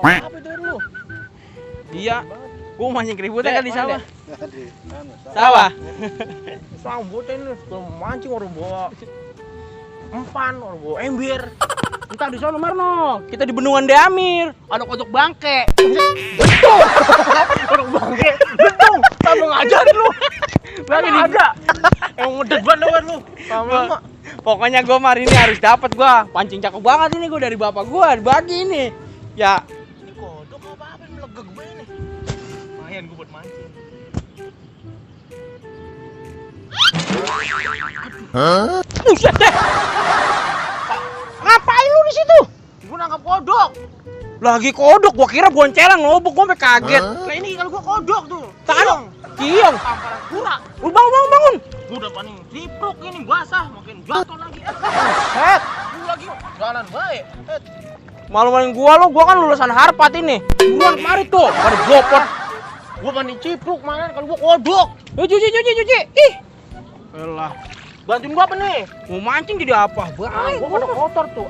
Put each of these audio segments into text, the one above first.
Apa itu lu? Iya. Gua mancing keributan kan di sawah. Di Sawah. Sang bocah ini kalau mancing orang bawa empan, orang bawa ember. Entar di sono Marno. Kita di Bendungan Deamir. Ada kodok bangke. Betul. Orang bangke. Betul. Kamu ngajarin lu. Lagi Mana ada. Yang ngedet banget lu. Kamu mah. Pokoknya gua hari ini harus dapat gua. Pancing cakep banget ini gua dari bapak gua, dibagi ini. Ya, Ini kodok apa yang melegek gue ini. Lumayan gue buat mancing. buset deh. Ngapain lu di situ? Gue nangkap kodok. Lagi kodok, gua kira boncelang lobok, gua sampai kaget. Nah ini kalau gue kodok tuh. Tangan, kiong. Tamparan kura. Lu bangun. Gue udah paling cipruk ini basah, makin jatuh lagi. Set. Gue lagi jalan baik. Malu-maluin gua kan lulusan Harpat ini. Buruan kemari tuh, pada glopot. Gue paling cipruk mana kalau gue kodok. Cuci. Ih. Elah. Bantuin gue apa nih? Mau mancing jadi apa? Baik. Gue kodok kotor tuh.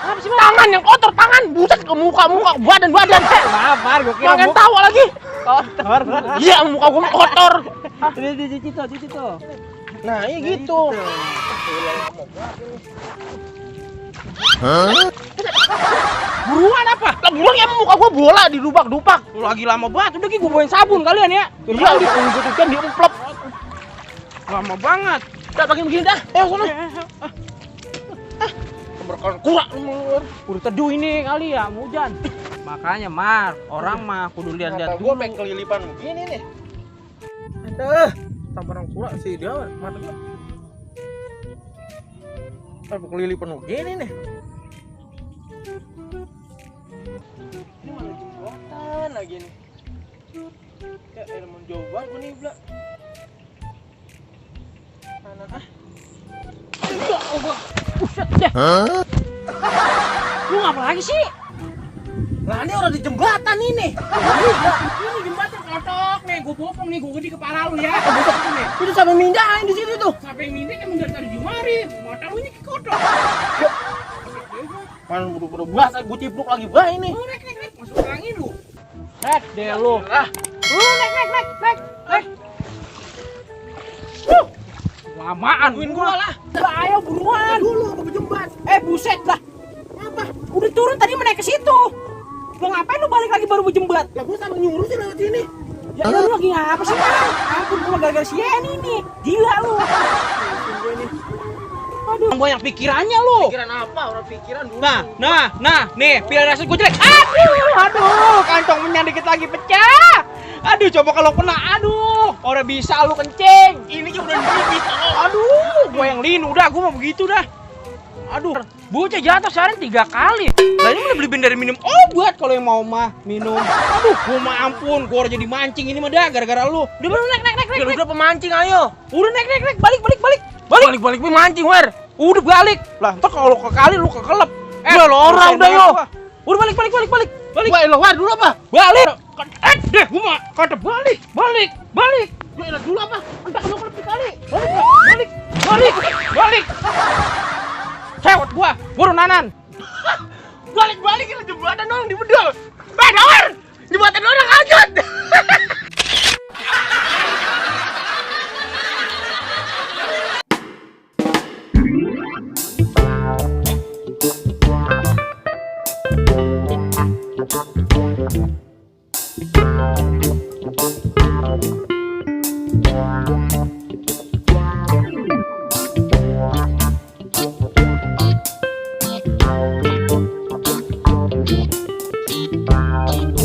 Apa sih, Mar? Tangan yang kotor, tangan buset ke muka, badan. Lapar, gua kira Makin tawa lagi. kotor. Iya, muka gue kotor. Ini cuci tuh. Nah, iya gitu. Buruan apa? Lah buruan ya muka gue bola di dupak. Lu lagi lama banget, udah gua bawain sabun kalian ya. Iya, diungkut-ungkut diemplop. Lama banget. Udah begini dah. Ayo sono. Berkan kura. Udah teduh ini kali ya, mau hujan. Makanya Mar, orang mah kudu lihat-lihat Gue dulu. pakai kelilipan begini nih. Aduh, tamparan kura sih dia mata gue. Pakai kelilipan begini nih. Ini malah jembatan lagi nih. Ya, mau coba gue nih, Bla. Kanan ah. Ya Allah. Buset deh. Lu ngapa lagi sih? Lah ini orang di jembatan ini. Ini jembatan kotok nih, gua bopong nih, gua di kepala lu ya. Itu sampai mindahin di situ tuh. Sampai yang minta kan dari Jumari, mata lu ini kotok. Mana buru-buru basah gue cipluk lagi bah ini. Lu naik, masuk angin lu. Naik deh lu. Lu naik. Lamaan Tungguin gua lah. Ayo buruan. Dulu ke jembat. Buset lah. Apa? Udah turun tadi mau naik ke situ. Lu ngapain lu balik lagi baru berjembat? Lah gua sampai nyuruh sih lewat sini. Ya lu lagi ngapa sih, Bang? Ampun, gua gara-gara si Eni nih. Gila lu. Aduh, banyak pikirannya lu. Pikiran apa? Orang pikiran dulu. Nah, nih, pilihan rasa gue jelek. Aduh, kantong menyan dikit lagi pecah. Aduh, coba kalau kena, orang bisa lu kencing. Ini juga udah bibit. Aduh, gue yang linu, udah, gue mau begitu dah. Aduh, bocah jatuh seharian 3 kali. Lah ini udah beli dari minum obat kalau yang mau mah minum. Aduh, gue mah ampun, gue udah jadi mancing ini mah dah gara-gara lu. Udah naik. Ya udah pemancing ayo. Udah naik, balik. Balik mancing, Wer. Udah balik. Lah, entar kalau ke kali lu kekelep. Udah lo orang udah yo. Udah balik. Wah, lo Wer dulu apa? Balik. Deh, gua mah kata balik. Lo enak dulu apa? Entar kalau kelep kali. Balik. Cewek gua, buru nanan. Balik ke jembatan orang di bedol. Wer. Jembatan orang ajat. Thank you.